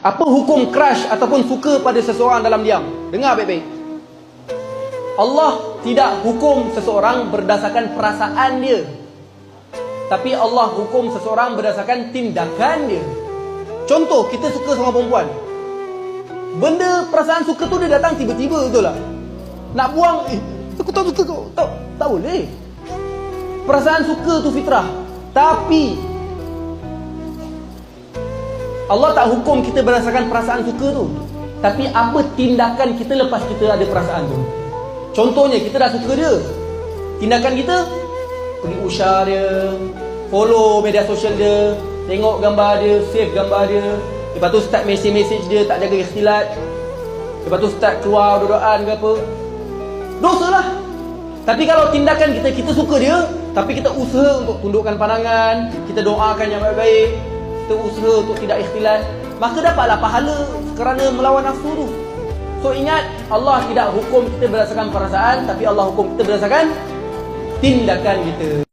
Apa hukum crush ataupun suka pada seseorang dalam diam? Dengar baik-baik. Allah tidak hukum seseorang berdasarkan perasaan dia, tapi Allah hukum seseorang berdasarkan tindakan dia. Contoh, kita suka sama perempuan, benda perasaan suka tu dia datang tiba-tiba, betul tak? Nak buang, aku tak suka kau, tak boleh. Perasaan suka tu fitrah. Tapi Allah tak hukum kita berdasarkan perasaan suka tu, tapi apa tindakan kita lepas kita ada perasaan tu. Contohnya, kita dah suka dia, tindakan kita pergi usah dia, follow media sosial dia, tengok gambar dia, save gambar dia, lepas tu start message dia, tak jaga ikhtilat, lepas tu start keluar doa-doaan ke apa, dosa lah. Tapi kalau tindakan kita suka dia, tapi kita usaha untuk tundukkan pandangan, kita doakan yang baik-baik, kita usaha untuk tidak ikhtilat, maka dapatlah pahala kerana melawan nafsu tu. So ingat, Allah tidak hukum kita berdasarkan perasaan, tapi Allah hukum kita berdasarkan tindakan kita.